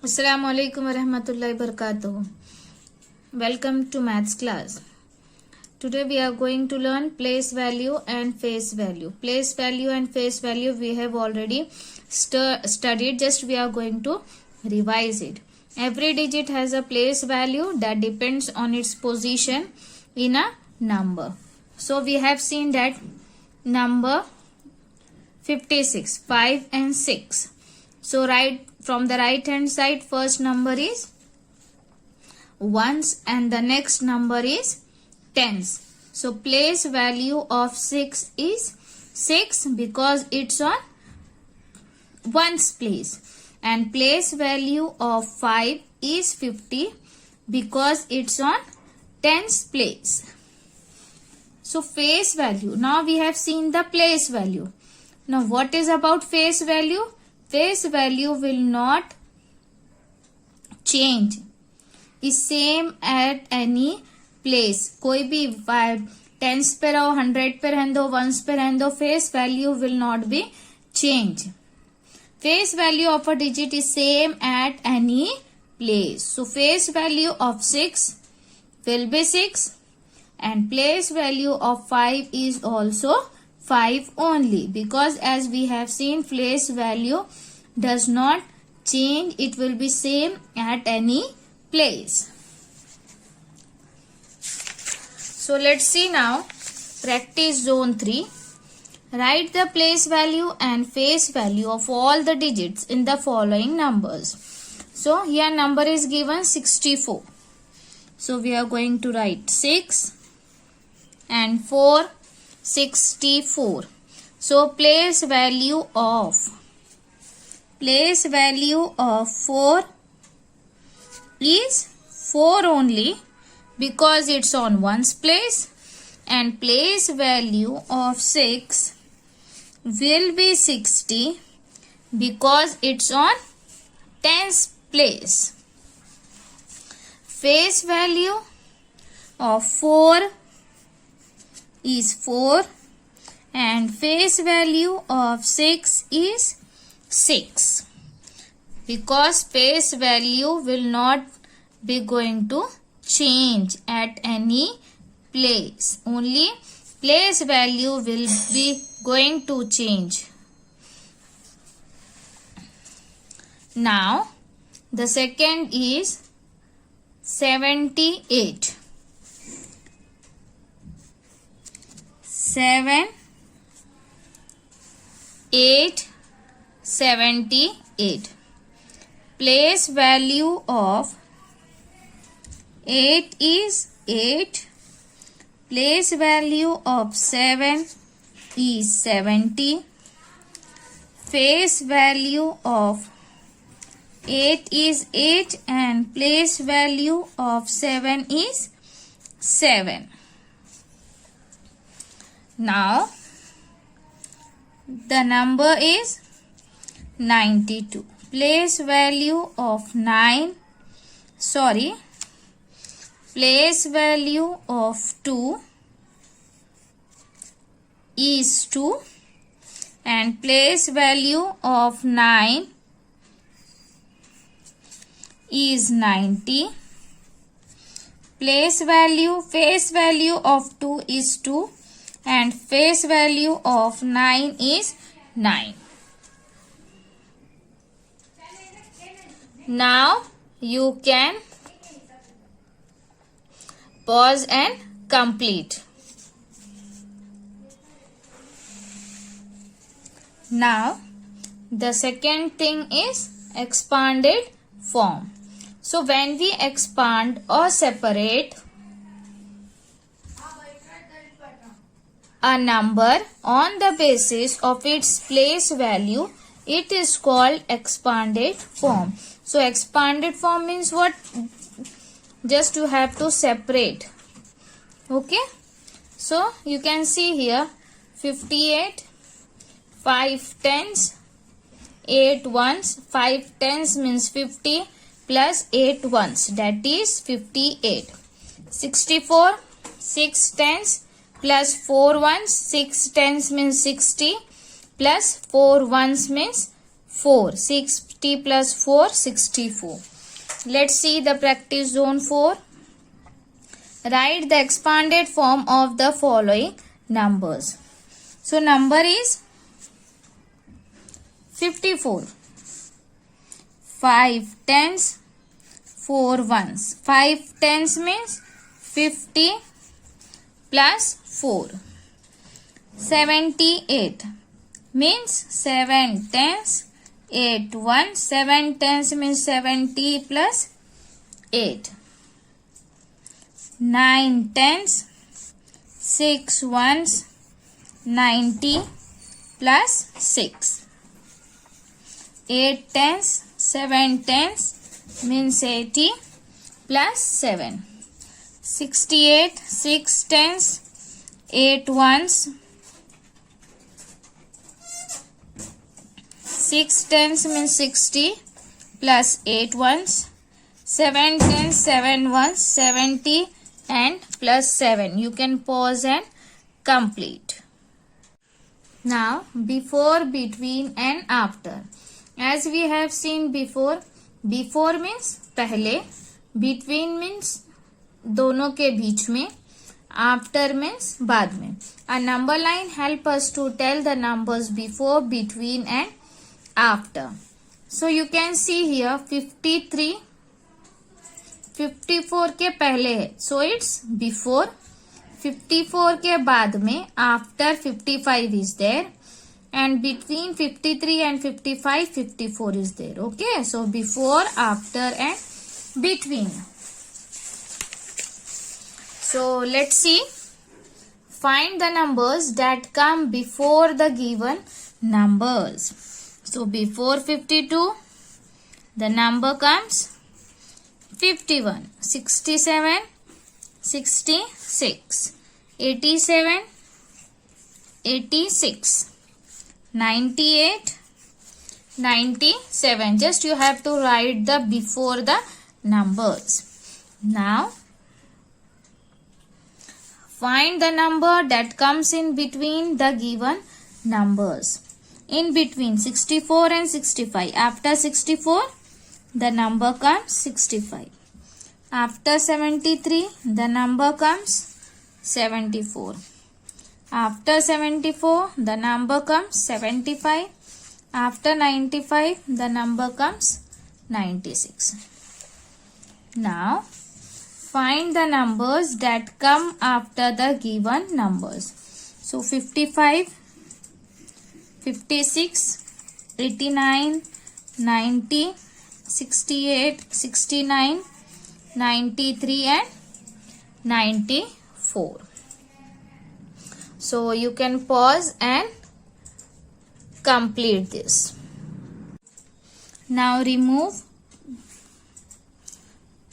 Assalamu alaikum warahmatullahi wabarakatuh. Welcome to maths class. Today we are going to learn place value and face value. Place value and face value we have already studied, just we are going to revise it. Every digit has a place value that depends on its position in a number. So we have seen that number 56, 5 and 6. So right from the right hand side, first number is ones and the next number is tens. So place value of 6 is 6 because it's on ones place, and place value of 5 is 50 because it's on tens place. So face value. Now we have seen the place value. Now what is about face value? Face value will not change, is same at any place. कोई भी tens पे रहो, 100 पे रहने दो, ones पे रहने दो, face value will not be changed. Face value of a digit is same at any place. So face value of 6 will be 6 and place value of 5 is also 5 only, because as we have seen, place value does not change, it will be same at any place. So let's see now practice zone 3. Write the place value and face value of all the digits in the following numbers. So here number is given 64. So we are going to write 6 and 4, 64. So place value of 4 is 4 only because it's on ones place, and place value of 6 will be 60 because it's on tens place. Face value of 4 is 4 and face value of 6 is 6 because face value will not be going to change at any place. Only place value will be going to change. Now the second is 78. 7, 8, 78. Place value of 8 is 8. Place value of 7 is 70. Face value of 8 is 8 and place value of 7 is 7. Now the number is 92. Place value of place value of 2 is 2 and place value of 9 is 90. Face value of 2 is 2 and face value of 9 is 9. Now you can pause and complete. Now the second thing is expanded form. So when we expand or separate a number on the basis of its place value, it is called expanded form. So expanded form means what? Just you have to separate. Okay. So you can see here 58, 5 tens, 8 ones. 5 tens means 50 plus 8 ones, that is 58. 64, 6 tens plus 4 ones. 6 tens means 60 plus 4 ones means 4. 6 50 plus 4, 64. Let's see the practice zone 4. Write the expanded form of the following numbers. So number is 54. 5 tens, 4 ones. 5 tens means 50 plus 4. 78 means 7 tens, 8 ones. 7 tens means 70 plus 8. 9 tens, 6 ones, 90 plus 6. 8 tens, 7 tens means 80 plus 7. 68, 6 tens, 8 ones. 6 tens means 60 plus 8 ones. 7 tens, 7 ones, 70 and plus 7. You can pause and complete. Now before, between and after. As we have seen before, before means पहले, between means दोनों के बीच में, after means बाद में. A number line help us to tell the numbers before, between and after. So you can see here 53 54 के पहले है, so it's before. 54 के बाद में after 55 is there, and between 53 and 55 54 is there. Okay, so before, after and between. So let's see. Find the numbers that come before the given numbers. So before 52, the number comes 51, 67, 66, 87, 86, 98, 97. Just you have to write the before the numbers. Now find the number that comes in between the given numbers. In between 64 and 65. After 64, the number comes 65. After 73, the number comes 74. After 74, the number comes 75. After 95, the number comes 96. Now, find the numbers that come after the given numbers. So, 55, 56, 89, 90, 68, 69, 93 and 94. So you can pause and complete this. Now remove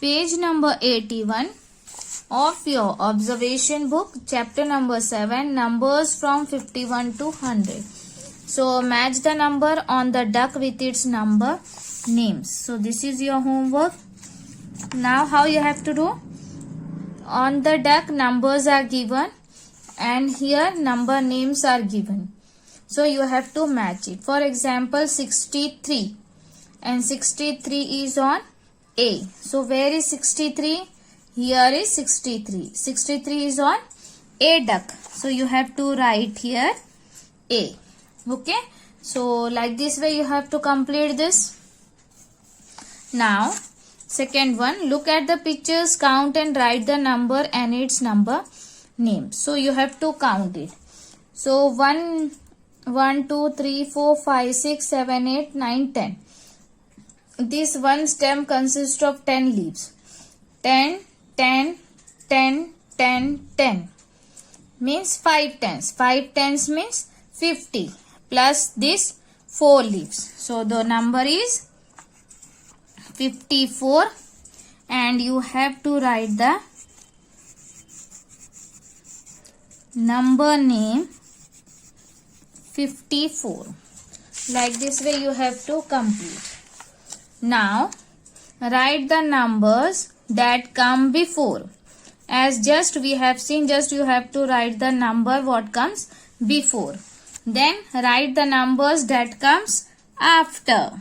page number 81 of your observation book, chapter number 7, numbers from 51 to 100. So match the number on the duck with its number names. So this is your homework. Now how you have to do? On the duck numbers are given and here number names are given. So you have to match it. For example, 63 and 63 is on A. So where is 63? Here is 63. 63 is on A duck. So you have to write here A. Okay. So like this way you have to complete this. Now second one, look at the pictures, count and write the number and its number name. So you have to count it. So 1, 2, 3, 4, 5, 6, 7, 8, 9, 10. This one stem consists of 10 leaves. 10, 10, 10, 10, 10. Means 5 tens. 5 tens means 50 plus this 4 leaves. So the number is 54 and you have to write the number name 54. Like this way you have to complete. Now write the numbers that come before. As just we have seen, just you have to write the number what comes before. Then write the numbers that comes after.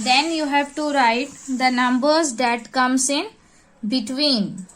Then you have to write the numbers that comes in between.